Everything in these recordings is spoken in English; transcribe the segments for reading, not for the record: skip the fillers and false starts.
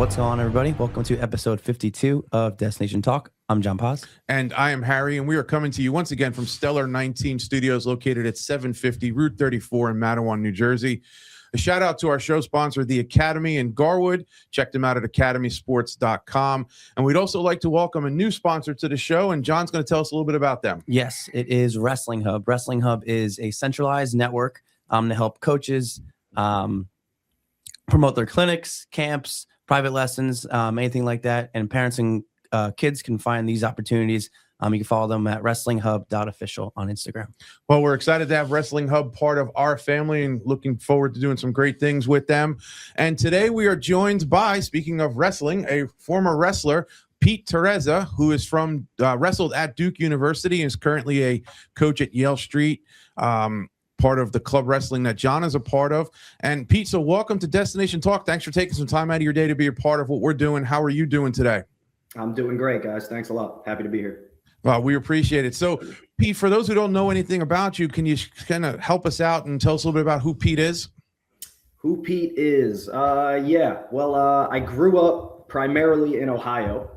What's going on, everybody? Welcome to episode 52 of Destination Talk. I'm John Paz. And I am Harry, and we are coming to you once again from Stellar 19 Studios located at 750 Route 34 in Mattawan, New Jersey. A shout out to our show sponsor, The Academy in Garwood. Check them out at academysports.com. And we'd also like to welcome a new sponsor to the show, and John's going to tell us a little bit about them. Yes, it is Wrestling Hub. Wrestling Hub is a centralized network to help coaches promote their clinics, camps, private lessons, anything like that. And parents and kids can find these opportunities. You can follow them at wrestlinghub.official on Instagram. Well, we're excited to have Wrestling Hub part of our family and looking forward to doing some great things with them. And today we are joined by, speaking of wrestling, a former wrestler, Pete Terrezza, who is from wrestled at Duke University and is currently a coach at Yale Street, part of the club wrestling that John is a part of. And Pete, so welcome to Destination Talk. Thanks for taking some time out of your day to be a part of what we're doing. How are you doing today? I'm doing great, guys. Thanks a lot. Happy to be here. Well, we appreciate it. So, Pete, for those who don't know anything about you, can you kind of help us out and tell us a little bit about who Pete is? Who Pete is? I grew up primarily in Ohio,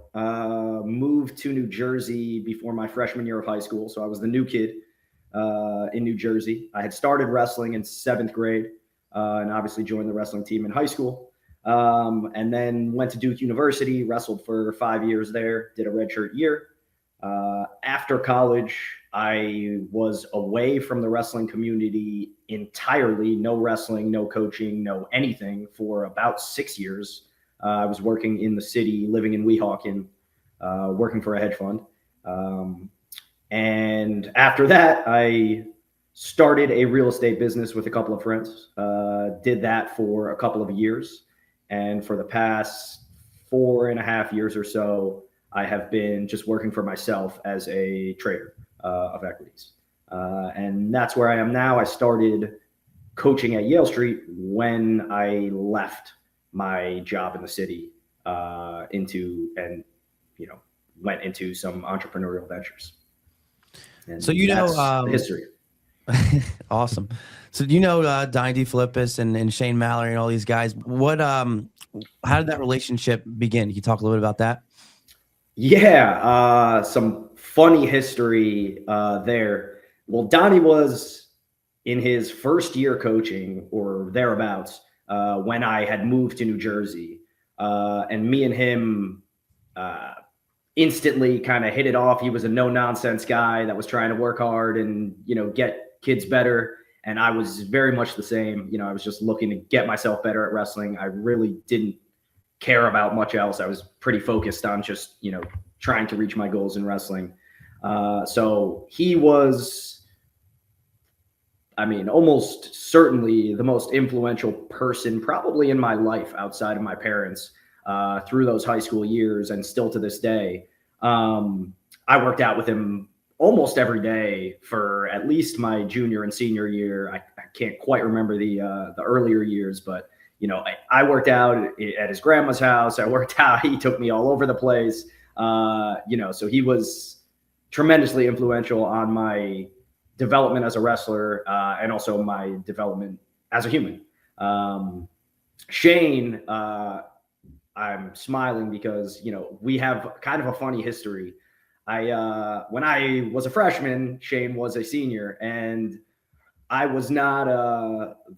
moved to New Jersey before my freshman year of high school. So I was the new kid in New Jersey. I had started wrestling in 7th grade and obviously joined the wrestling team in high school. And then went to Duke University, wrestled for 5 years there, did a redshirt year. After college, I was away from the wrestling community entirely. No wrestling, no coaching, no anything for about 6 years. I was working in the city, living in Weehawken, working for a hedge fund. And after that, I started a real estate business with a couple of friends, did that for a couple of years. And for the past 4.5 years or so, I have been just working for myself as a trader of equities. And that's where I am now. I started coaching at Yale Street when I left my job in the city went into some entrepreneurial ventures. And so the history. Awesome. So Donnie DeFilippis and Shane Mallory and all these guys. How did that relationship begin? Can you talk a little bit about that? Yeah, some funny history there. Well, Donnie was in his first year coaching or thereabouts when I had moved to New Jersey. And me and him instantly kind of hit it off. He was a no-nonsense guy that was trying to work hard and, get kids better. And I was very much the same. I was just looking to get myself better at wrestling. I really didn't care about much else. I was pretty focused on just, trying to reach my goals in wrestling. So he was, almost certainly the most influential person probably in my life outside of my parents through those high school years and still to this day. I worked out with him almost every day for at least my junior and senior year. I can't quite remember the earlier years, but I worked out at his grandma's house. I worked out. He took me all over the place. So he was tremendously influential on my development as a wrestler and also my development as a human. Shane, I'm smiling because, we have kind of a funny history. When I was a freshman, Shane was a senior, and I was not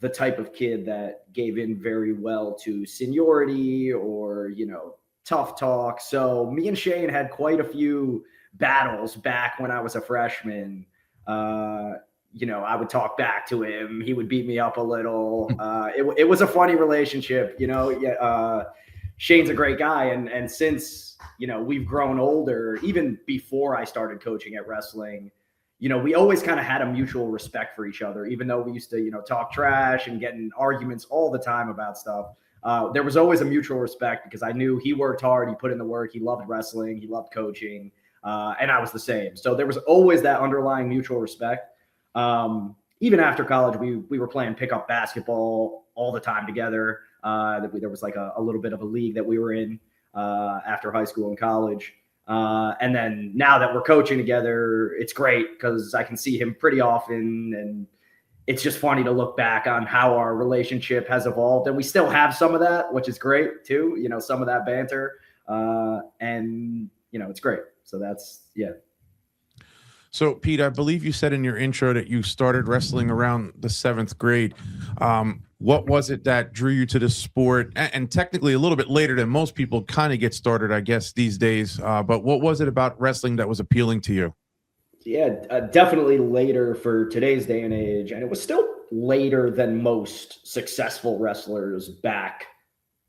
the type of kid that gave in very well to seniority or, tough talk. So me and Shane had quite a few battles back when I was a freshman. I would talk back to him. He would beat me up a little. It was a funny relationship, Shane's a great guy. And since, we've grown older, even before I started coaching at wrestling, we always kind of had a mutual respect for each other, even though we used to, talk trash and get in arguments all the time about stuff. There was always a mutual respect because I knew he worked hard. He put in the work. He loved wrestling. He loved coaching. And I was the same. So there was always that underlying mutual respect. Even after college, we were playing pickup basketball all the time together. There was like a little bit of a league that we were in after high school and college. And then now that we're coaching together, it's great because I can see him pretty often. And, it's just funny to look back on how our relationship has evolved, and we still have some of that, which is great too. Some of that banter, and it's great. So that's yeah. So, Pete, I believe you said in your intro that you started wrestling around the 7th grade. What was it that drew you to the sport? And technically, a little bit later than most people kind of get started, I guess, these days. But what was it about wrestling that was appealing to you? Yeah, definitely later for today's day and age, and it was still later than most successful wrestlers back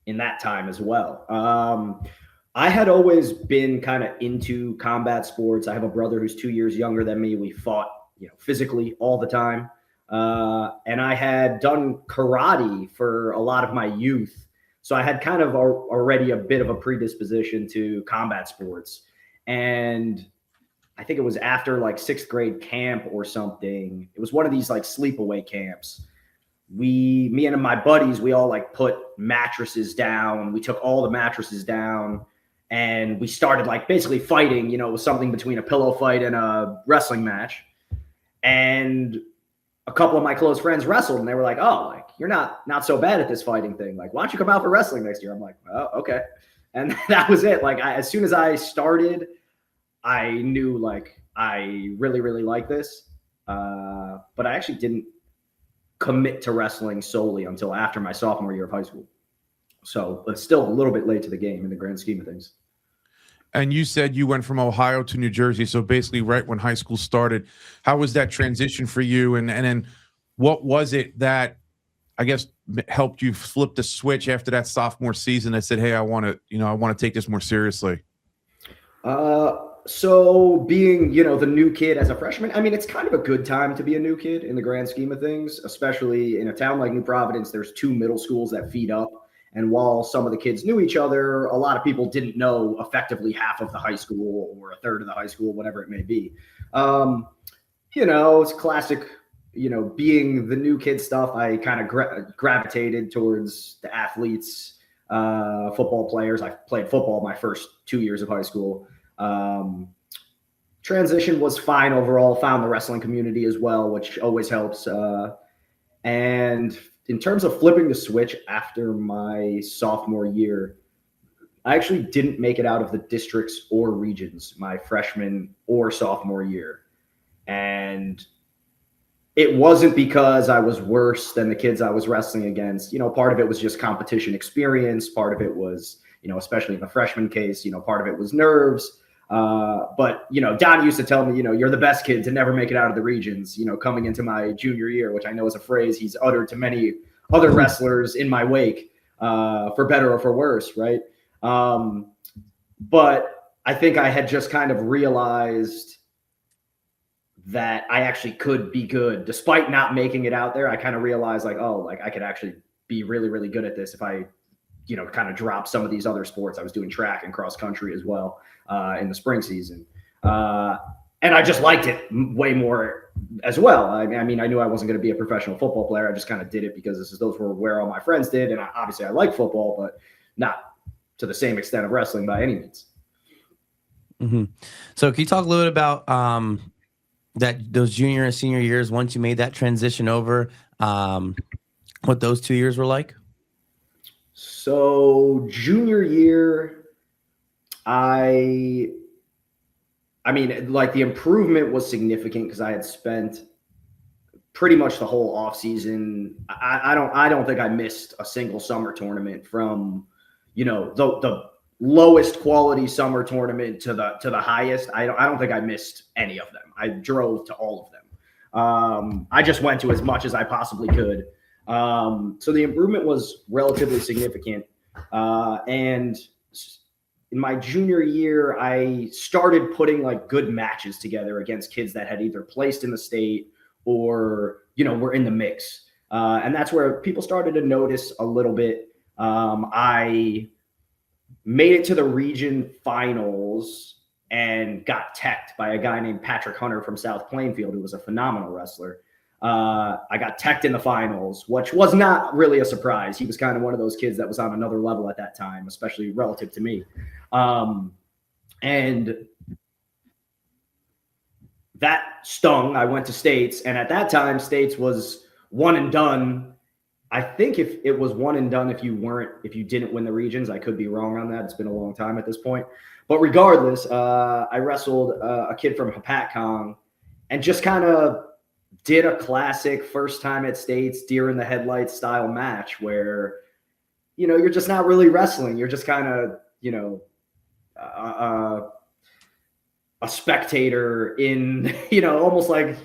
in that time as well. I had always been kind of into combat sports. I have a brother who's 2 years younger than me. We fought, physically all the time. And I had done karate for a lot of my youth. So I had kind of already a bit of a predisposition to combat sports. And I think it was after like 6th grade camp or something. It was one of these like sleepaway camps. Me and my buddies, we all like put mattresses down. We took all the mattresses down and we started like basically fighting, it was something between a pillow fight and a wrestling match. And a couple of my close friends wrestled and they were like, oh, like you're not so bad at this fighting thing. Like, why don't you come out for wrestling next year? I'm like, oh, okay. And that was it. Like as soon as I started, I knew like I really, really like this. But I actually didn't commit to wrestling solely until after my sophomore year of high school. So, but still a little bit late to the game in the grand scheme of things. And you said you went from Ohio to New Jersey, so basically right when high school started. How was that transition for you? And then what was it that I guess helped you flip the switch after that sophomore season that said, hey, I want to take this more seriously? So being, the new kid as a freshman, I mean, it's kind of a good time to be a new kid in the grand scheme of things, especially in a town like New Providence. There's 2 middle schools that feed up. And while some of the kids knew each other, a lot of people didn't know effectively half of the high school or a third of the high school, whatever it may be. It's classic, being the new kid stuff. I kind of gravitated towards the athletes, football players. I played football my first 2 years of high school. Transition was fine overall. Found the wrestling community as well, which always helps. And in terms of flipping the switch after my sophomore year, I actually didn't make it out of the districts or regions my freshman or sophomore year. And it wasn't because I was worse than the kids I was wrestling against. Part of it was just competition experience. Part of it was, especially in the freshman case, part of it was nerves. But Don used to tell me, you're the best kid to never make it out of the regions, coming into my junior year, which I know is a phrase he's uttered to many other wrestlers in my wake, for better or for worse. Right. But I think I had just kind of realized that I actually could be good despite not making it out there. I kind of realized like, oh, like I could actually be really, really good at this if I, kind of drop some of these other sports. I was doing track and cross country as well in the spring season. And I just liked it way more as well. I mean, I knew I wasn't going to be a professional football player. I just kind of did it because those were where all my friends did. And obviously I like football, but not to the same extent of wrestling by any means. Mm-hmm. So can you talk a little bit about those junior and senior years once you made that transition over, what those 2 years were like? So junior year, I mean, like the improvement was significant because I had spent pretty much the whole off season. I don't think I missed a single summer tournament from, the lowest quality summer tournament to the highest. I don't think I missed any of them. I drove to all of them. I just went to as much as I possibly could. So the improvement was relatively significant. And in my junior year, I started putting like good matches together against kids that had either placed in the state or, were in the mix. And that's where people started to notice a little bit. I made it to the region finals and got teched by a guy named Patrick Hunter from South Plainfield, who was a phenomenal wrestler. I got teched in the finals, which was not really a surprise. He was kind of one of those kids that was on another level at that time, especially relative to me. And that stung. I went to States, and at that time, States was one and done. I think if it was one and done, if you didn't win the regions, I could be wrong on that. It's been a long time at this point. But regardless, I wrestled a kid from Hapatcong and just kind of did a classic first time at States, deer in the headlights style match where, you're just not really wrestling. You're just kind of, a spectator in, almost like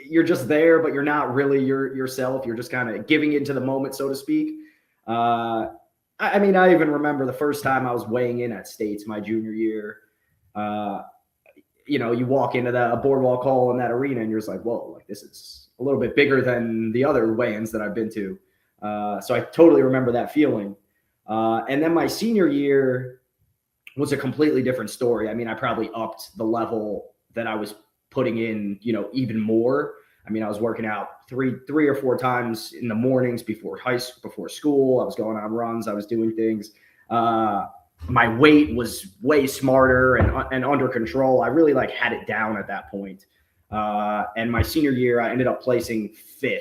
you're just there, but you're not really yourself. You're just kind of giving into the moment, so to speak. I even remember the first time I was weighing in at States my junior year. You walk into a boardwalk hall in that arena and you're just like, whoa, like this is a little bit bigger than the other weigh-ins that I've been to. So I totally remember that feeling. And then my senior year was a completely different story. I probably upped the level that I was putting in, even more. I was working out three or four times in the mornings before school. I was going on runs. I was doing things. My weight was way smarter and under control. I really had it down at that point. And my senior year, I ended up placing 5th.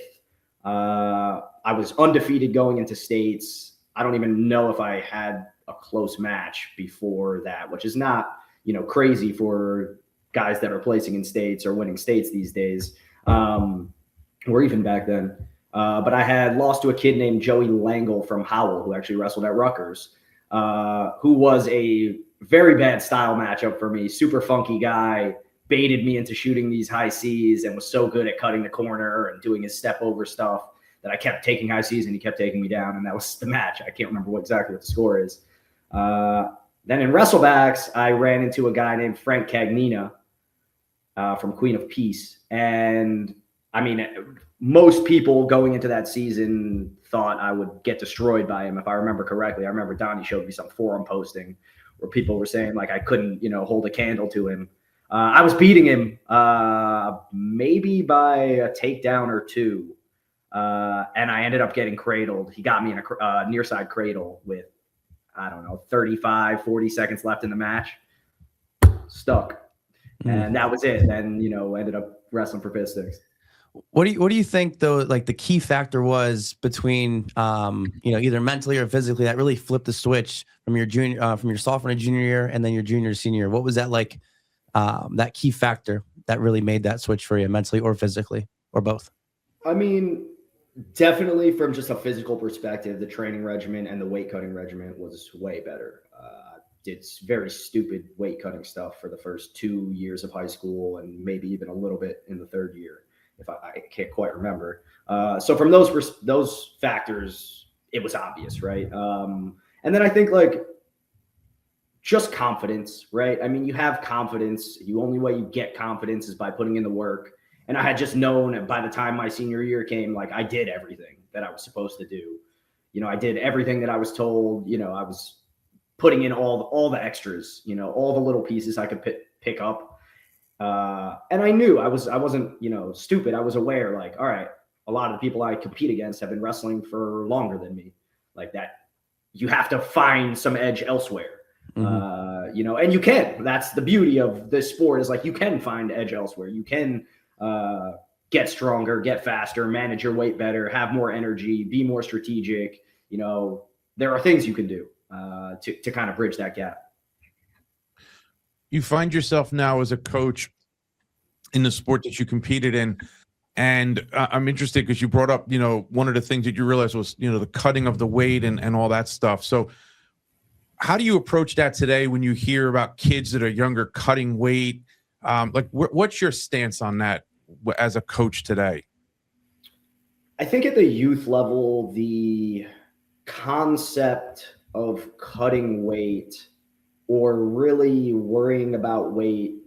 I was undefeated going into States. I don't even know if I had a close match before that, which is not, crazy for guys that are placing in States or winning States these days, or even back then. But I had lost to a kid named Joey Langle from Howell, who actually wrestled at Rutgers, who was a very bad style matchup for me. Super funky guy, baited me into shooting these high C's and was so good at cutting the corner and doing his step over stuff that I kept taking high C's and he kept taking me down. And that was the match. I can't remember exactly what the score is. Then in wrestlebacks, I ran into a guy named Frank Cagnina from Queen of Peace. And most people going into that season thought I would get destroyed by him. If I remember correctly, I remember Donnie showed me some forum posting where people were saying I couldn't, hold a candle to him. I was beating him maybe by a takedown or two. And I ended up getting cradled. He got me in a near side cradle with, 35, 40 seconds left in the match. Stuck. And that was it. Then, ended up wrestling for fifth sticks. What do you think though, the key factor was between, either mentally or physically that really flipped the switch from your sophomore and junior year and then your junior senior year? What was that like, that key factor that really made that switch for you mentally or physically or both? Definitely from just a physical perspective, the training regimen and the weight cutting regimen was way better. Did very stupid weight cutting stuff for the first 2 years of high school and maybe even a little bit in the third year, if I can't quite remember. So from those factors, it was obvious, right? And then I think just confidence, right? You have confidence. The only way you get confidence is by putting in the work. And I had just known by the time my senior year came, I did everything that I was supposed to do. I did everything that I was told. I was putting in all the extras, all the little pieces I could pick up. And I knew I wasn't, stupid. I was aware, all right, a lot of the people I compete against have been wrestling for longer than me. That you have to find some edge elsewhere. Mm-hmm. And you can. That's the beauty of this sport is you can find edge elsewhere. You can get stronger, get faster, manage your weight better, have more energy, be more strategic. There are things you can do to kind of bridge that gap. You find yourself now as a coach in the sport that you competed in. And I'm interested because you brought up, one of the things that you realized was, the cutting of the weight and all that stuff. So how do you approach that today when you hear about kids that are younger cutting weight? What's your stance on that as a coach today? I think at the youth level, the concept of cutting weight or really worrying about weight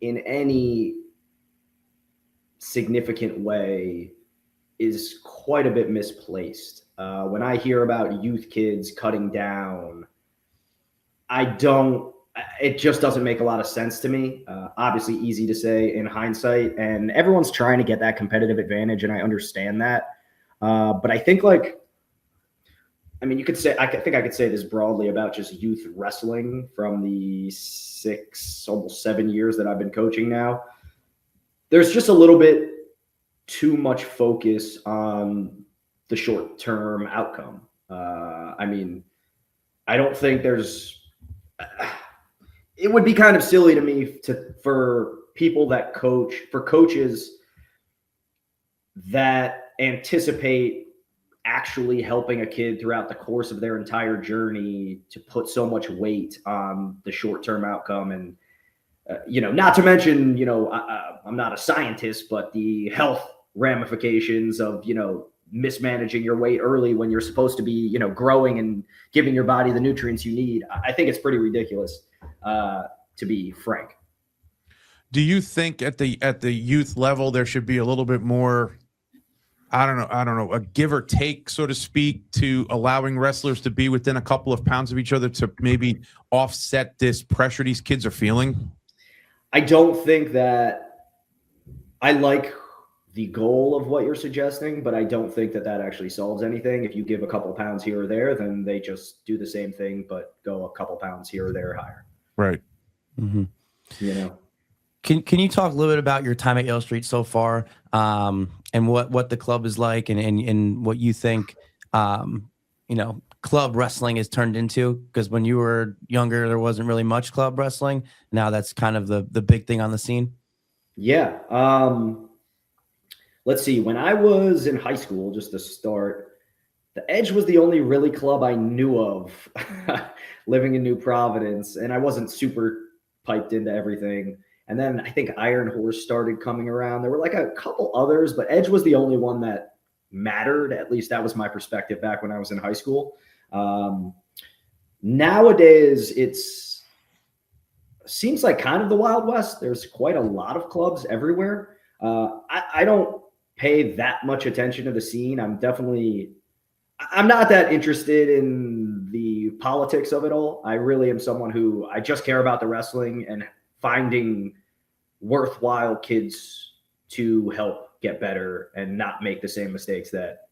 in any significant way is quite a bit misplaced. When I hear about youth kids cutting down, it just doesn't make a lot of sense to me. Obviously easy to say in hindsight, and everyone's trying to get that competitive advantage, and I understand that. But I think you could say, I think I could say this broadly about just youth wrestling from the 6, almost 7 years that I've been coaching now. There's just a little bit too much focus on the short-term outcome. I mean, I don't think there's. It would be kind of silly to me for people that coach, for coaches that anticipate actually helping a kid throughout the course of their entire journey to put so much weight on the short-term outcome. And, not to mention, I'm not a scientist, but the health ramifications of, mismanaging your weight early when you're supposed to be, growing and giving your body the nutrients you need. I think it's pretty ridiculous, to be frank. Do you think at the youth level there should be a little bit more, I don't know, a give or take, so to speak, to allowing wrestlers to be within a couple of pounds of each other to maybe offset this pressure these kids are feeling? I don't think that I like the goal of what you're suggesting, but I don't think that actually solves anything. If you give a couple pounds here or there, then they just do the same thing, but go a couple pounds here or there higher. Right. Mm-hmm. Can you talk a little bit about your time at Yale Street so far, and what the club is like, and what you think, club wrestling has turned into? Because when you were younger, there wasn't really much club wrestling. Now that's kind of the big thing on the scene. Yeah. Let's see. When I was in high school, just to start, the Edge was the only really club I knew of living in New Providence, and I wasn't super piped into everything. And then I think Iron Horse started coming around. There were like a couple others, but Edge was the only one that mattered. At least that was my perspective back when I was in high school. Nowadays, seems like kind of the Wild West. There's quite a lot of clubs everywhere. I don't pay that much attention to the scene. I'm not that interested in the politics of it all. I really am someone who I just care about the wrestling and finding worthwhile kids to help get better and not make the same mistakes that,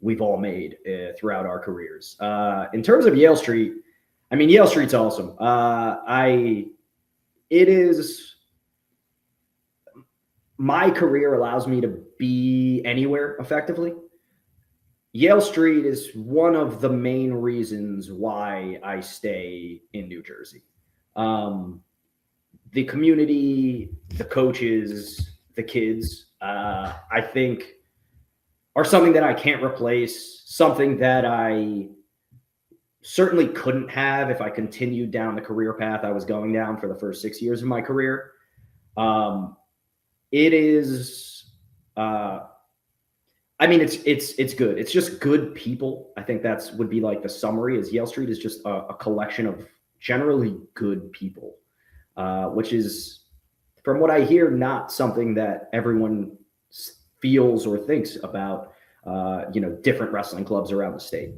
we've all made throughout our careers. In terms of Yale Street, I mean, Yale Street's awesome. My career allows me to be anywhere effectively. Yale Street is one of the main reasons why I stay in New Jersey. The community, the coaches, the kids, I think are something that I can't replace, something that I certainly couldn't have if I continued down the career path I was going down for the first 6 years of my career. It is, it's good. It's just good people. I think would be like the summary, is Yale Street is just a collection of generally good people, which is, from what I hear, not something that everyone feels or thinks about, different wrestling clubs around the state.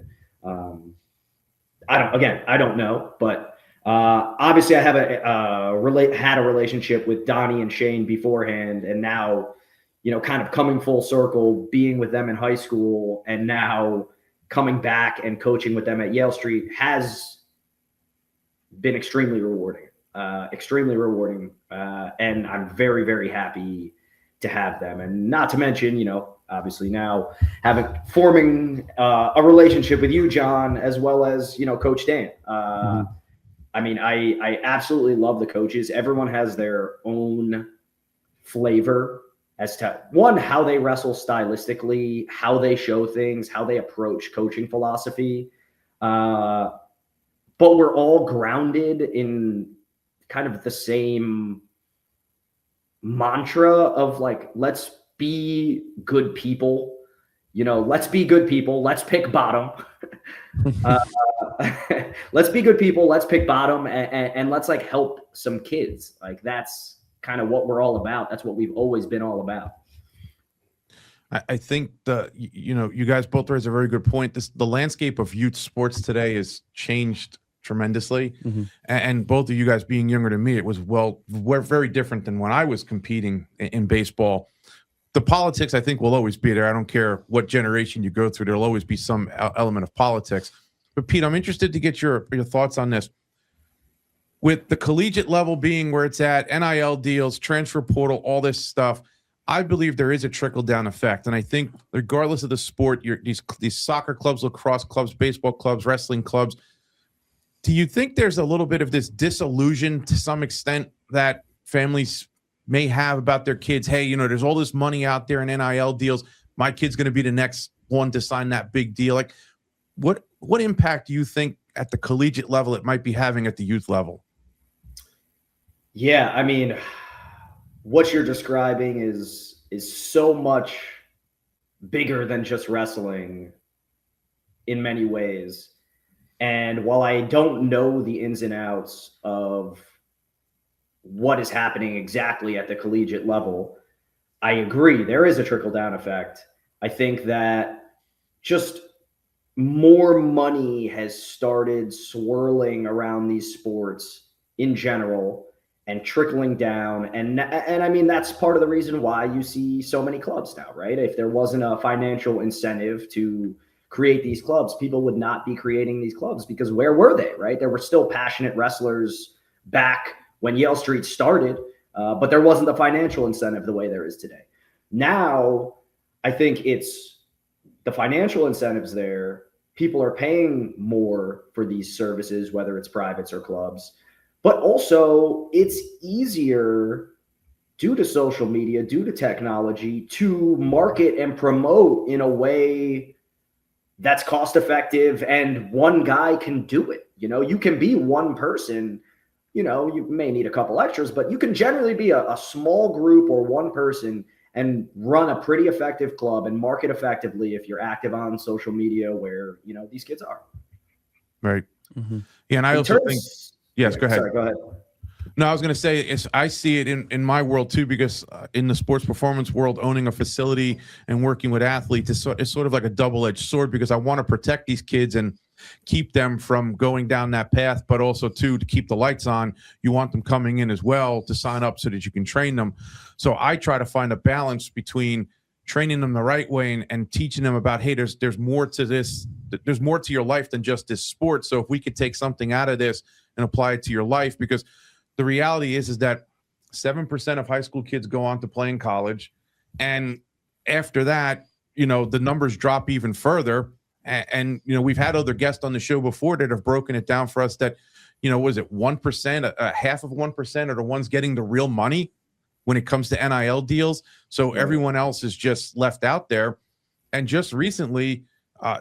I don't know, but obviously I have had a relationship with Donnie and Shane beforehand, and now, kind of coming full circle, being with them in high school and now coming back and coaching with them at Yale Street has been extremely rewarding. And I'm very, very happy to have them. And not to mention, obviously now forming a relationship with you, John, as well as, Coach Dan. I mean, I absolutely love the coaches. Everyone has their own flavor as to, one, how they wrestle stylistically, how they show things, how they approach coaching philosophy. But we're all grounded in kind of the same mantra of like, let's be good people, let's be good people. Let's pick bottom. Let's be good people. Let's pick bottom and let's like help some kids. Like that's kind of what we're all about. That's what we've always been all about. I think you guys both raise a very good point. The landscape of youth sports today has changed tremendously. Mm-hmm. And both of you guys being younger than me, it was we're very different than when I was competing in baseball. The politics, I think, will always be there. I don't care what generation you go through. There'll always be some element of politics. But Pete, I'm interested to get your thoughts on this. With the collegiate level being where it's at, NIL deals, transfer portal, all this stuff, I believe there is a trickle down effect, and I think regardless of the sport, these soccer clubs, lacrosse clubs, baseball clubs, wrestling clubs. Do you think there's a little bit of this disillusion to some extent that families may have about their kids? Hey, there's all this money out there in NIL deals. My kid's going to be the next one to sign that big deal. Like, what impact do you think at the collegiate level it might be having at the youth level? Yeah, I mean, what you're describing is so much bigger than just wrestling in many ways. And while I don't know the ins and outs of what is happening exactly at the collegiate level, I agree there is a trickle down effect. I think that just more money has started swirling around these sports in general and trickling down. And I mean, that's part of the reason why you see so many clubs now, right? If there wasn't a financial incentive to create these clubs, people would not be creating these clubs, because where were they, right? There were still passionate wrestlers back when Yale Street started, but there wasn't the financial incentive the way there is today. Now, I think it's the financial incentives there. People are paying more for these services, whether it's privates or clubs, but also it's easier due to social media, due to technology, to market and promote in a way that's cost effective, and one guy can do it. You can be one person, you may need a couple extras, but you can generally be a small group or one person and run a pretty effective club and market effectively if you're active on social media where, these kids are. Right. Mm-hmm. Yeah. And I also think, yes, go ahead. Sorry, go ahead. No, I was going to say, I see it in my world too, because in the sports performance world, owning a facility and working with athletes is sort of like a double-edged sword, because I want to protect these kids and keep them from going down that path, but also too, to keep the lights on, you want them coming in as well to sign up so that you can train them. So I try to find a balance between training them the right way and teaching them about, hey, there's more to this. There's more to your life than just this sport. So if we could take something out of this and apply it to your life, because the reality is that 7% of high school kids go on to play in college. And after that, the numbers drop even further. And we've had other guests on the show before that have broken it down for us that, was it 1%, a half of 1% are the ones getting the real money when it comes to NIL deals. So everyone else is just left out there. And just recently,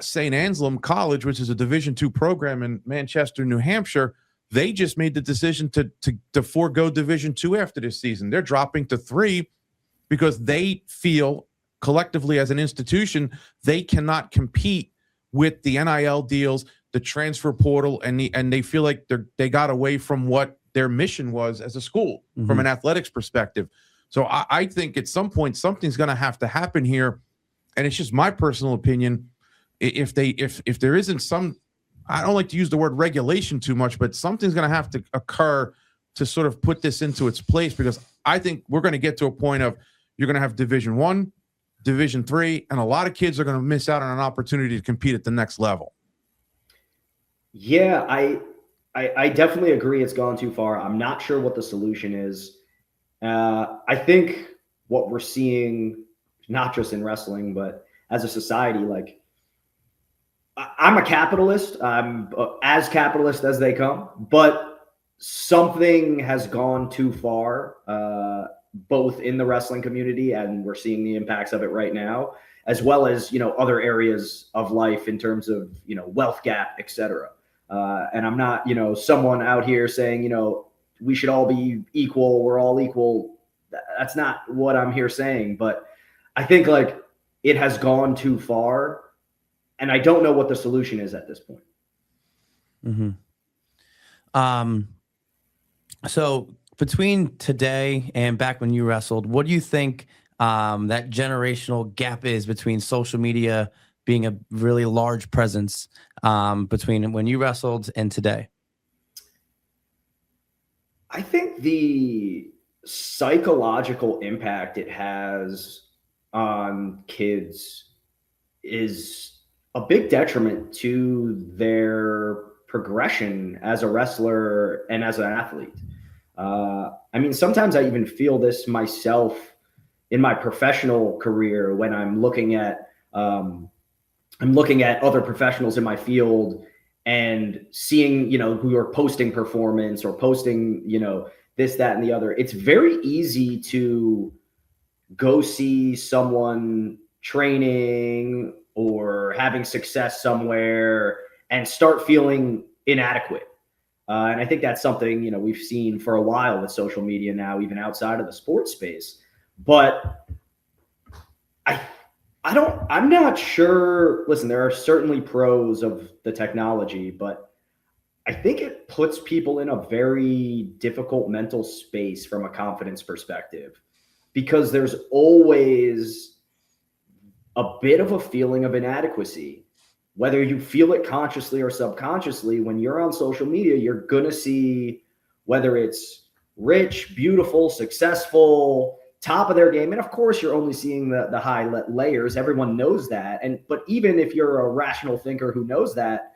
St. Anselm College, which is a Division II program in Manchester, New Hampshire, they just made the decision to forego Division II after this season. They're dropping to 3 because they feel collectively as an institution they cannot compete with the NIL deals, the transfer portal, and they feel like they got away from what their mission was as a school from an athletics perspective. So I think at some point something's going to have to happen here, and it's just my personal opinion. If there isn't some, I don't like to use the word regulation too much, but something's going to have to occur to sort of put this into its place, because I think we're going to get to a point of you're going to have Division I, Division III, and a lot of kids are going to miss out on an opportunity to compete at the next level. Yeah, I definitely agree it's gone too far. I'm not sure what the solution is. I think what we're seeing, not just in wrestling, but as a society, like, I'm a capitalist. I'm as capitalist as they come, but something has gone too far, both in the wrestling community, and we're seeing the impacts of it right now, as well as, other areas of life in terms of, wealth gap, et cetera. And I'm not, someone out here saying, we should all be equal. We're all equal. That's not what I'm here saying, but I think like it has gone too far. And I don't know what the solution is at this point. Mm-hmm. So between today and back when you wrestled, what do you think that generational gap is between social media being a really large presence between when you wrestled and today? I think the psychological impact it has on kids is a big detriment to their progression as a wrestler and as an athlete. I mean, sometimes I even feel this myself in my professional career when I'm looking at other professionals in my field and seeing, who are posting performance or posting, this, that, and the other. It's very easy to go see someone training or having success somewhere and start feeling inadequate. And I think that's something, we've seen for a while with social media now, even outside of the sports space. But I'm not sure. Listen, there are certainly pros of the technology, but I think it puts people in a very difficult mental space from a confidence perspective, because there's always a bit of a feeling of inadequacy. Whether you feel it consciously or subconsciously, when you're on social media, you're going to see whether it's rich, beautiful, successful, top of their game. And of course, you're only seeing the high layers. Everyone knows that. But even if you're a rational thinker who knows that,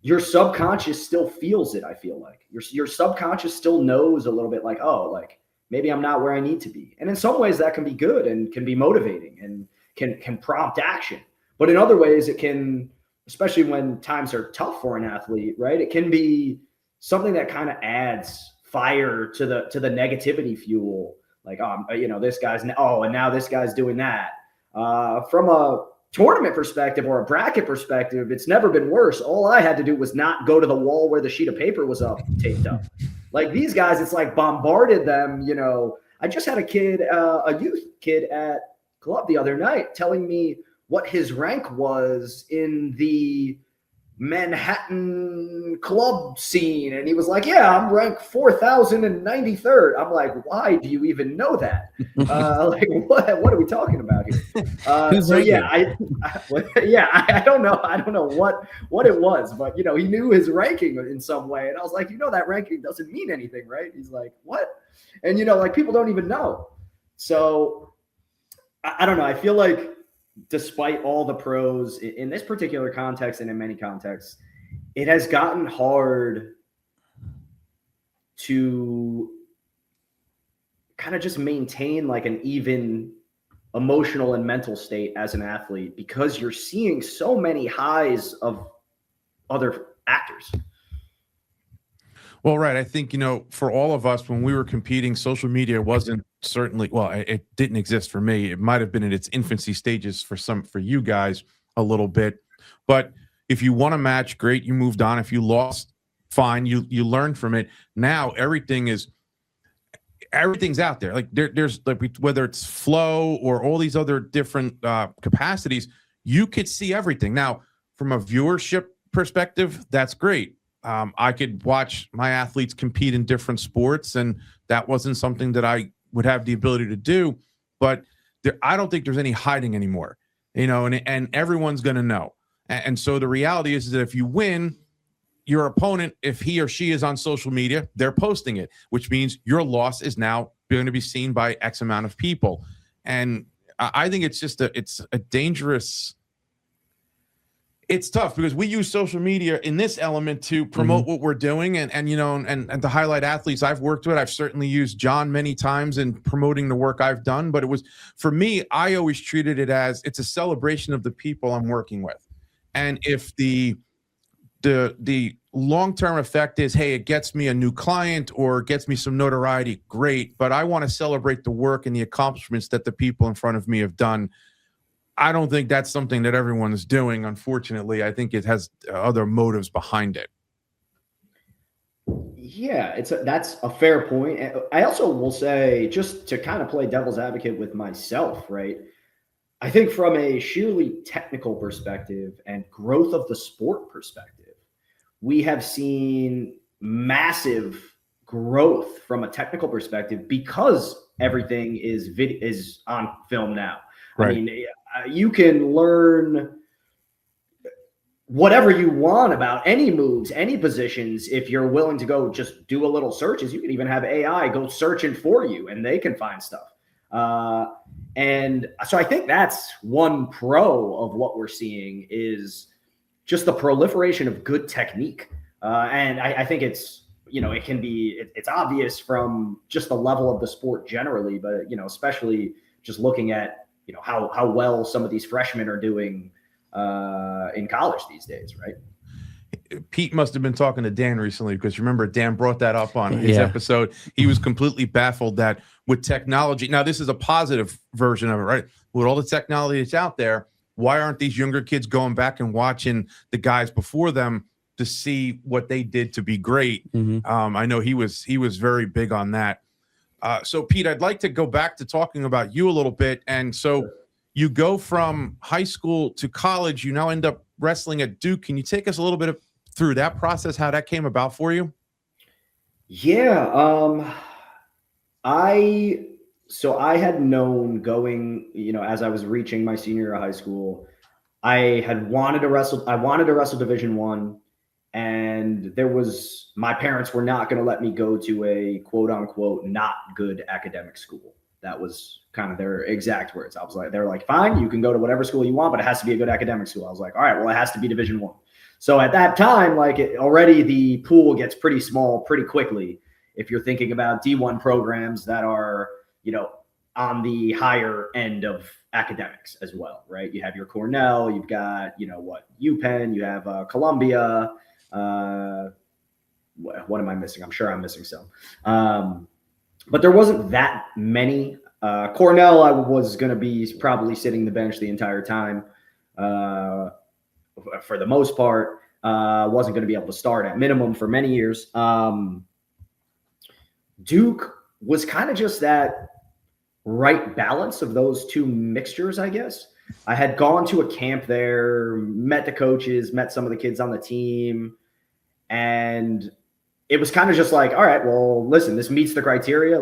your subconscious still feels it. I feel like your subconscious still knows a little bit like, oh, like maybe I'm not where I need to be. And in some ways that can be good and can be motivating and can prompt action. But in other ways it can, especially when times are tough for an athlete, right? It can be something that kind of adds fire to the negativity fuel. Like, this guy's, and now this guy's doing that. From a tournament perspective or a bracket perspective, it's never been worse. All I had to do was not go to the wall where the sheet of paper was taped up. Like these guys, it's like bombarded them. I just had a youth kid at club the other night telling me what his rank was in the Manhattan club scene. And he was like, yeah, I'm ranked 4,093rd. I'm like, why do you even know that? Like, what are we talking about here? So yeah, I don't know. I don't know what it was, but he knew his ranking in some way. And I was like, that ranking doesn't mean anything, right? He's like, what? And like people don't even know. So I don't know. I feel like despite all the pros in this particular context and in many contexts, it has gotten hard to kind of just maintain like an even emotional and mental state as an athlete, because you're seeing so many highs of other actors. Well, right. I think, for all of us, when we were competing, social media wasn't it didn't exist for me. It might have been in its infancy stages for you guys a little bit. But if you won a match, great, you moved on. If you lost, fine, you learned from it. Now everything's out there. Like there's like, whether it's flow or all these other different capacities, you could see everything. Now, from a viewership perspective, that's great. I could watch my athletes compete in different sports, and that wasn't something that I would have the ability to do. But I don't think there's any hiding anymore, and everyone's going to know. And so the reality is that if you win, your opponent, if he or she is on social media, they're posting it, which means your loss is now going to be seen by X amount of people. And I think it's just it's a dangerous. It's tough because we use social media in this element to promote what we're doing and to highlight athletes I've worked with. I've certainly used John many times in promoting the work I've done, but it was, for me, I always treated it as it's a celebration of the people I'm working with. And if the long-term effect is, hey, it gets me a new client or gets me some notoriety, great, but I want to celebrate the work and the accomplishments that the people in front of me have done. I don't think that's something that everyone is doing, unfortunately. I think it has other motives behind it. Yeah, that's a fair point. I also will say, just to kind of play devil's advocate with myself, right? I think from a sheerly technical perspective and growth of the sport perspective, we have seen massive growth from a technical perspective because everything is on film now. Right. I mean, you can learn whatever you want about any moves, any positions. If you're willing to go just do a little searches, you can even have AI go searching for you and they can find stuff. And so I think that's one pro of what we're seeing is just the proliferation of good technique. And I think it's it can be, it's obvious from just the level of the sport generally, but, especially just looking at, how well some of these freshmen are doing in college these days, right? Pete must have been talking to Dan recently, because remember, Dan brought that up on his episode. He was completely baffled that with technology, now this is a positive version of it, right? With all the technology that's out there, why aren't these younger kids going back and watching the guys before them to see what they did to be great? I know he was very big on that. So Pete, I'd like to go back to talking about you a little bit. And so you go from high school to college, you now end up wrestling at Duke. Can you take us a little bit through that process, how that came about for you? Yeah. I had known going, as I was reaching my senior year of high school, I wanted to wrestle Division I, and my parents were not going to let me go to a quote unquote not good academic school. That was kind of their exact words. They were like, fine, you can go to whatever school you want, but it has to be a good academic school. I was like, all right, well, it has to be Division I. So at that time, already the pool gets pretty small pretty quickly if you're thinking about D1 programs that are, on the higher end of academics as well, right? You have your Cornell, you've got, UPenn, you have Columbia. What am I missing? I'm sure I'm missing some. But there wasn't that many. Cornell, I was going to be probably sitting the bench the entire time. For the most part, wasn't going to be able to start at minimum for many years. Duke was kind of just that right balance of those two mixtures, I guess. I had gone to a camp there, met the coaches, met some of the kids on the team, and it was kind of just like, all right, well, listen, this meets the criteria.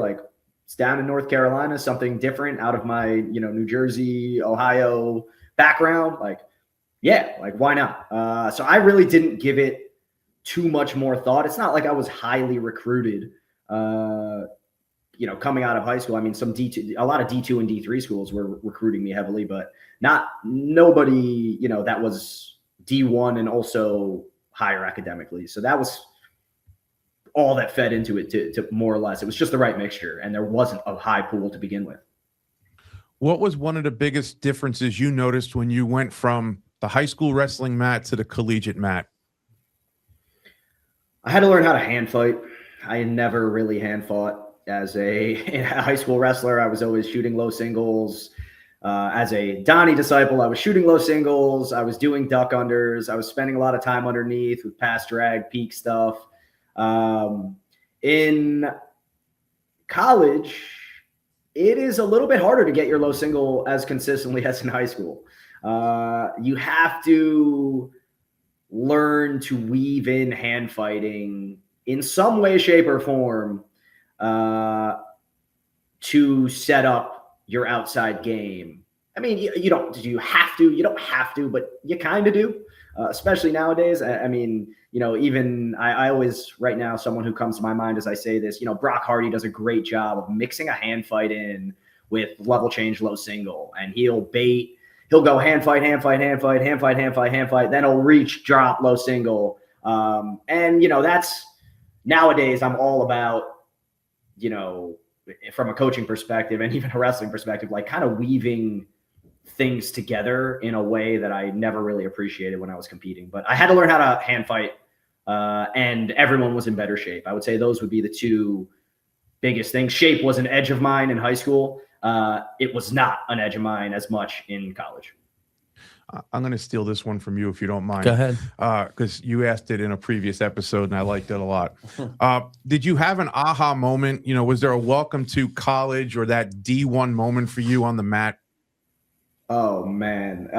It's down in North Carolina, something different out of my, New Jersey, Ohio background. Why not? So I really didn't give it too much more thought. It's not like I was highly recruited, coming out of high school. I mean, a lot of D2 and D3 schools were recruiting me heavily, but nobody, that was D1 and also higher academically. So that was all that fed into it to more or less. It was just the right mixture, and there wasn't a high pool to begin with. What was one of the biggest differences you noticed when you went from the high school wrestling mat to the collegiate mat? I had to learn how to hand fight. I never really hand fought as a high school wrestler. I was always shooting low singles. As a Donnie disciple, I was shooting low singles. I was doing duck unders. I was spending a lot of time underneath with pass drag, peak stuff. In college, it is a little bit harder to get your low single as consistently as in high school. You have to learn to weave in hand fighting in some way, shape, or form to set up your outside game. I mean, you don't have to, but you kind of do, especially nowadays. I mean, even I always, right now, someone who comes to my mind as I say this, Brock Hardy does a great job of mixing a hand fight in with level change low single, and he'll go hand fight, then he'll reach, drop, low single. And that's nowadays I'm all about, from a coaching perspective and even a wrestling perspective, kind of weaving things together in a way that I never really appreciated when I was competing. But I had to learn how to hand fight, and everyone was in better shape. I would say those would be the two biggest things. Shape was an edge of mine in high school. It was not an edge of mine as much in college. I'm going to steal this one from you if you don't mind. Go ahead. Because you asked it in a previous episode and I liked it a lot. Did you have an aha moment? Was there a welcome to college or that D1 moment for you on the mat? Oh, man.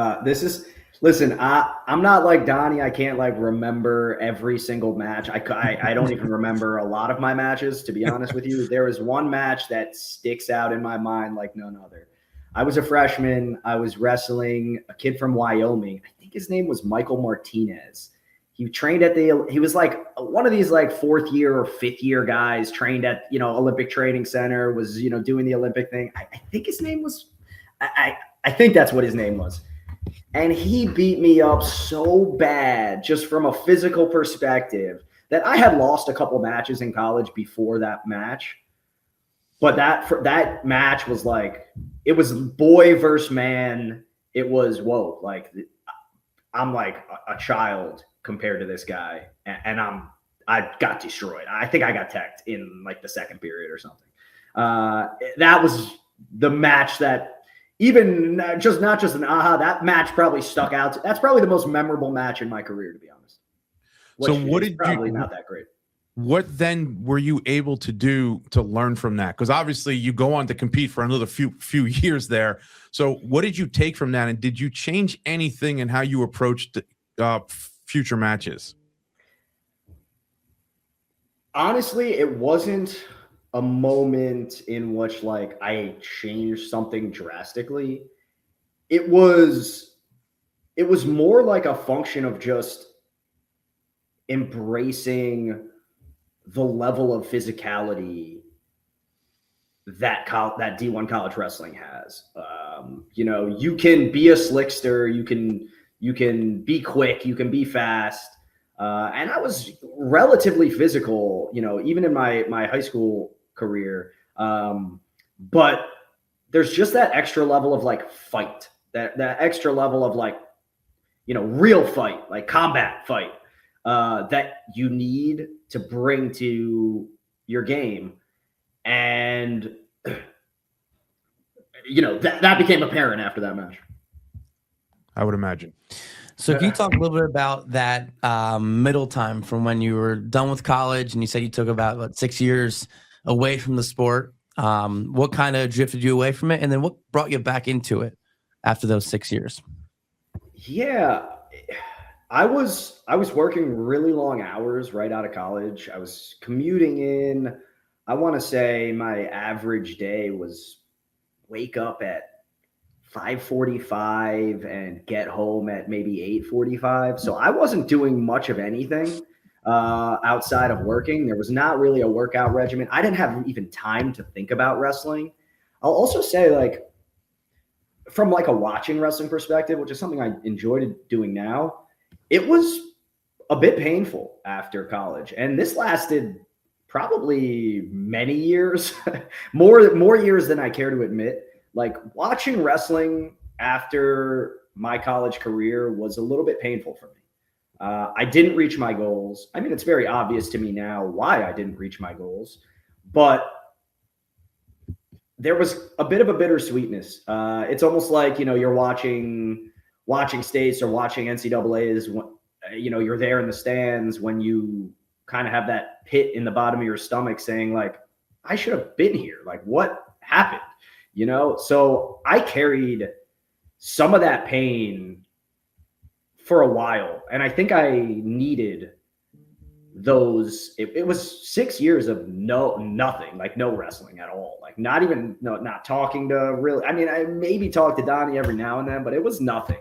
Listen, I'm not like Donnie. I can't remember every single match. I don't even remember a lot of my matches, to be honest with you. There is one match that sticks out in my mind like none other. I was a freshman. I was wrestling a kid from Wyoming. I think his name was Michael Martinez. He trained he was one of these fourth year or fifth year guys trained at, Olympic Training Center, was, doing the Olympic thing. I think his name was, I think that's what his name was. And he beat me up so bad just from a physical perspective that I had lost a couple matches in college before that match. But that match was like, it was boy versus man. It was, whoa, like I'm like a child compared to this guy. And I got destroyed. I think I got teched in like the second period or something. That was the match that even not just an that match probably stuck out. That's probably the most memorable match in my career, to be honest. So what did probably not that great. What then were you able to do to learn from that? Because obviously you go on to compete for another few years there. So what did you take from that, and did you change anything in how you approached future matches? Honestly, it wasn't a moment in which like I changed something drastically. It was more like a function of just embracing the level of physicality that D1 college wrestling has. You can be a slickster, you can be quick, you can be fast. And I was relatively physical, even in my high school career. But there's just that extra level of like fight, that extra level of like, real fight, like combat fight, that you need to bring to your game. And, that became apparent after that match. I would imagine. So can you talk a little bit about that middle time from when you were done with college, and you said you took about 6 years away from the sport? What kind of drifted you away from it, and then what brought you back into it after those 6 years? Yeah, I was working really long hours right out of college. I was commuting in. I want to say my average day was wake up at 5:45 and get home at maybe 8:45. So I wasn't doing much of anything outside of working. There was not really a workout regimen. I didn't have even time to think about wrestling. I'll also say, like, from like a watching wrestling perspective, which is something I enjoyed doing now, it was a bit painful after college. And this lasted probably many years, more years than I care to admit. Like, watching wrestling after my college career was a little bit painful for me. I didn't reach my goals. I mean, it's very obvious to me now why I didn't reach my goals, but there was a bit of a bittersweetness. It's almost like, you're watching states or watching NCAAs, you're there in the stands when you kind of have that pit in the bottom of your stomach saying, like, I should have been here. Like, what happened? So I carried some of that pain for a while. And I think I needed those. It was 6 years of nothing, like no wrestling at all. Like not talking to really, I mean, I maybe talk to Donnie every now and then, but it was nothing.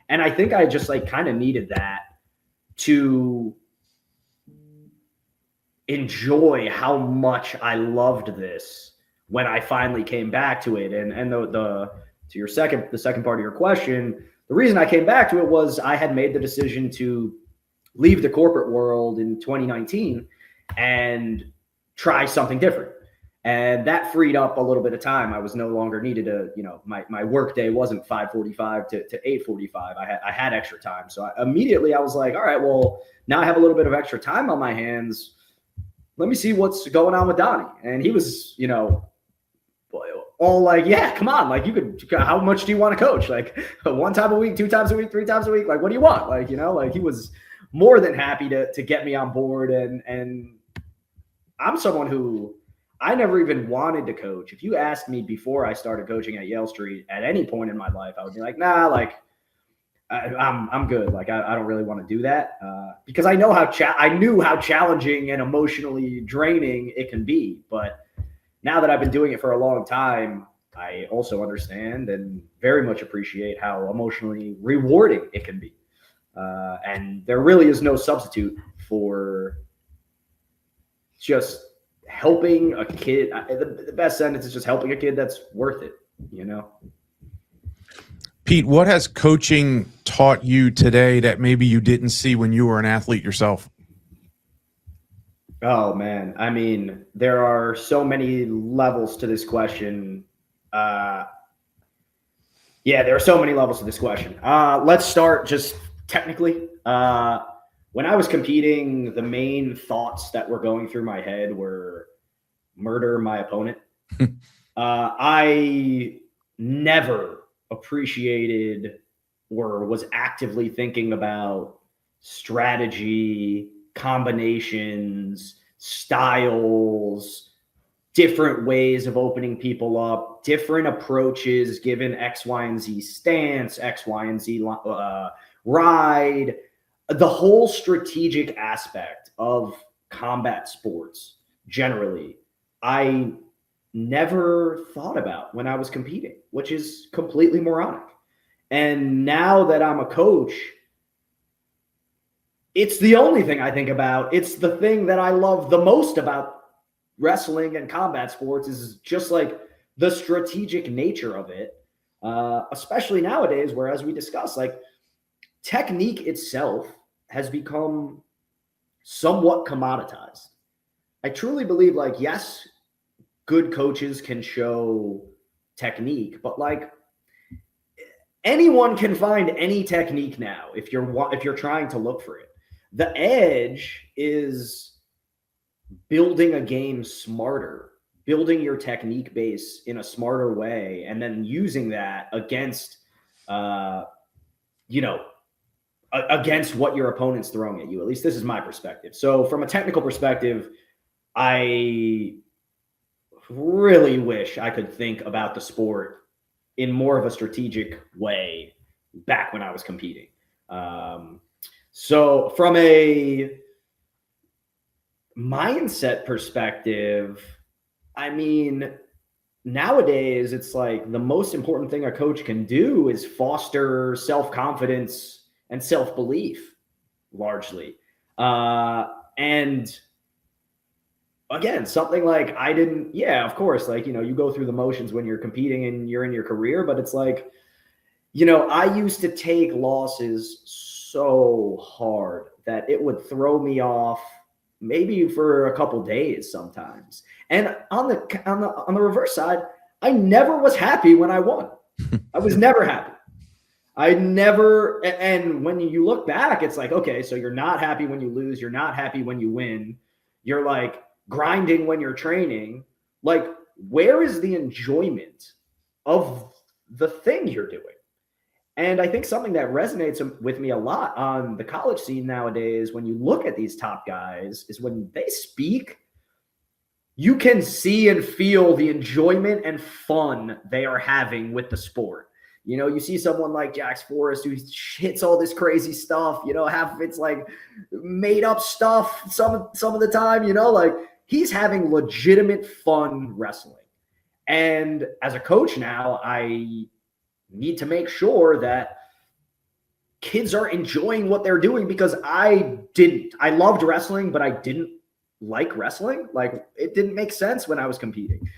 And I think I just like kind of needed that to enjoy how much I loved this when I finally came back to it. And to the second part of your question, the reason I came back to it was I had made the decision to leave the corporate world in 2019 and try something different. And that freed up a little bit of time. I was no longer needed to, my work day wasn't 5:45 to 8:45. I had extra time. So I was like, all right, well, now I have a little bit of extra time on my hands. Let me see what's going on with Donnie. And he was, all like, yeah, come on. Like, how much do you want to coach? Like, 1 time a week, 2 times a week, 3 times a week? Like, what do you want? Like, like he was more than happy to get me on board. And I'm someone who I never even wanted to coach. If you asked me before I started coaching at Yale Street at any point in my life, I would be like, nah, like, I'm good. Like, I don't really want to do that because I know I knew how challenging and emotionally draining it can be. But now that I've been doing it for a long time, I also understand and very much appreciate how emotionally rewarding it can be. And there really is no substitute for just helping a kid. The best sentence is just helping a kid that's worth it, Pete, what has coaching taught you today that maybe you didn't see when you were an athlete yourself? Oh man, I mean, there are so many levels to this question. Yeah, there are so many levels to this question. Let's start just technically. When I was competing, the main thoughts that were going through my head were murder my opponent. I never appreciated or was actively thinking about strategy, combinations, styles, different ways of opening people up, different approaches given X, Y, and Z stance, X, Y, and Z ride, the whole strategic aspect of combat sports generally. I never thought about when I was competing, which is completely moronic. And now that I'm a coach, it's the only thing I think about. It's the thing that I love the most about wrestling and combat sports is just like the strategic nature of it, especially nowadays, where, as we discussed, like technique itself has become somewhat commoditized. I truly believe, like, yes, good coaches can show technique, but like anyone can find any technique now if you're trying to look for it. The edge is building a game smarter, building your technique base in a smarter way, and then using that against, against what your opponent's throwing at you. At least this is my perspective. So from a technical perspective, I really wish I could think about the sport in more of a strategic way back when I was competing. So from a mindset perspective, I mean, nowadays it's like the most important thing a coach can do is foster self-confidence and self-belief largely. And again, something like of course, like, you go through the motions when you're competing and you're in your career, but it's like, I used to take losses so hard that it would throw me off maybe for a couple days sometimes. And on the reverse side, I never was happy when I won. I was never happy. And when you look back, it's like, okay, so you're not happy when you lose. You're not happy when you win. You're like grinding when you're training. Like, where is the enjoyment of the thing you're doing? And I think something that resonates with me a lot on the college scene nowadays, when you look at these top guys, is when they speak, you can see and feel the enjoyment and fun they are having with the sport. You see someone like Jax Forrest who hits all this crazy stuff, half of it's like made up stuff some of the time, like he's having legitimate fun wrestling. And as a coach now, I need to make sure that kids are enjoying what they're doing, because I loved wrestling, but I didn't like wrestling. Like, it didn't make sense when I was competing.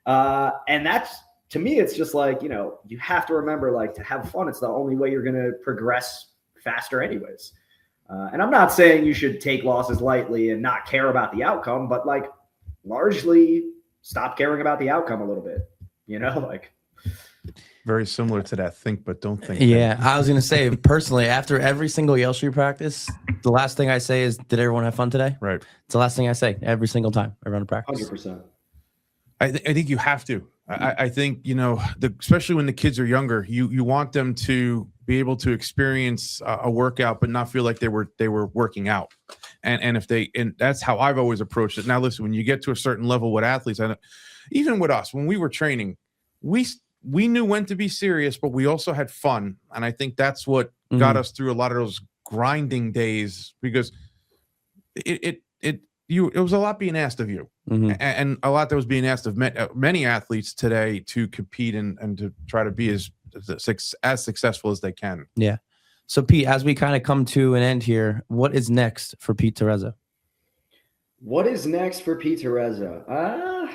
And that's, to me, it's just like, you have to remember, like, to have fun. It's the only way you're going to progress faster anyways. And I'm not saying you should take losses lightly and not care about the outcome, but like largely stop caring about the outcome a little bit, like. Very similar to that think but don't think. Yeah, I was gonna say, personally, after every single Yale Street practice, the last thing I say is, "Did everyone have fun today?" Right. It's the last thing I say every single time I run a practice. 100%. I think you have to. I think, especially when the kids are younger, you want them to be able to experience a workout, but not feel like they were working out. And that's how I've always approached it. Now, listen, when you get to a certain level with athletes, even with us, when we were training, we knew when to be serious, but we also had fun. And I think that's what got us through a lot of those grinding days, because it was a lot being asked of you, and a lot that was being asked of many athletes today to compete and to try to be as successful as they can. Yeah. So Pete, as we kind of come to an end here, what is next for Pete Terrezza? What is next for Pete Terrezza?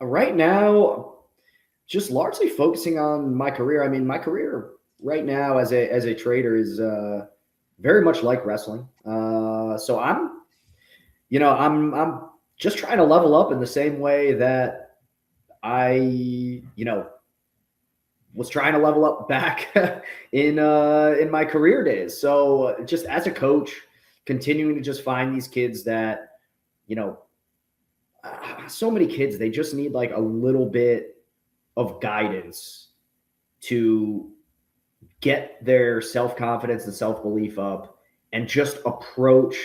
Right now, just largely focusing on my career. I mean, my career right now as a trader is very much like wrestling. So I'm I'm just trying to level up in the same way that I, was trying to level up back in my career days. So just as a coach, continuing to just find these kids that, so many kids, they just need like a little bit of guidance to get their self-confidence and self-belief up and just approach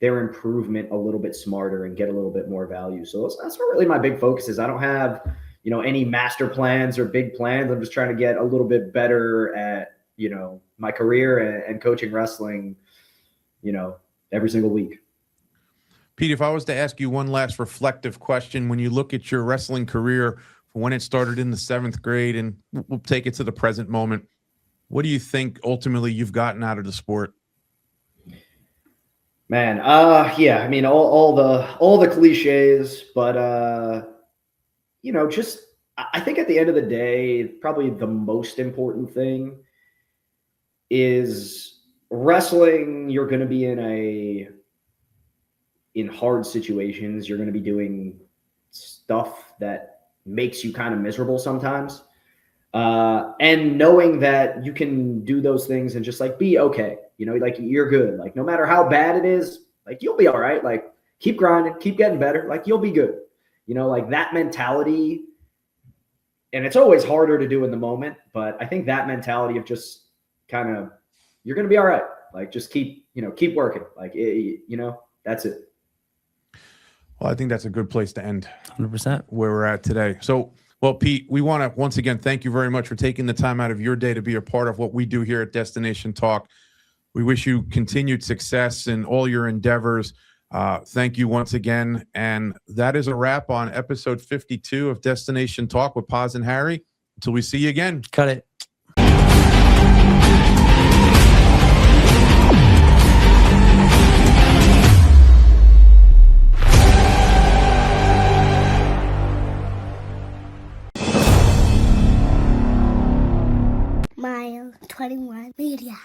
their improvement a little bit smarter and get a little bit more value. So that's what really my big focus is. I don't have, any master plans or big plans. I'm just trying to get a little bit better at, my career and coaching wrestling, every single week. Pete, if I was to ask you one last reflective question, when you look at your wrestling career, when it started in the 7th grade, and we'll take it to the present moment, what do you think ultimately you've gotten out of the sport? Man, yeah, I mean, all the cliches, but just I think at the end of the day, probably the most important thing is wrestling. You're going to be in hard situations. You're going to be doing stuff that makes you kind of miserable sometimes. And knowing that you can do those things and just like be okay, like you're good. Like no matter how bad it is, like you'll be all right. Like keep grinding, keep getting better. Like you'll be good. Like that mentality. And it's always harder to do in the moment, but I think that mentality of just kind of, you're going to be all right. Like just keep working. Like, that's it. Well, I think that's a good place to end. 100%. Where we're at today. So, well, Pete, we want to once again thank you very much for taking the time out of your day to be a part of what we do here at Destination Talk. We wish you continued success in all your endeavors. Thank you once again. And that is a wrap on episode 52 of Destination Talk with Paz and Harry. Until we see you again. Cut it. Mile 21 Media.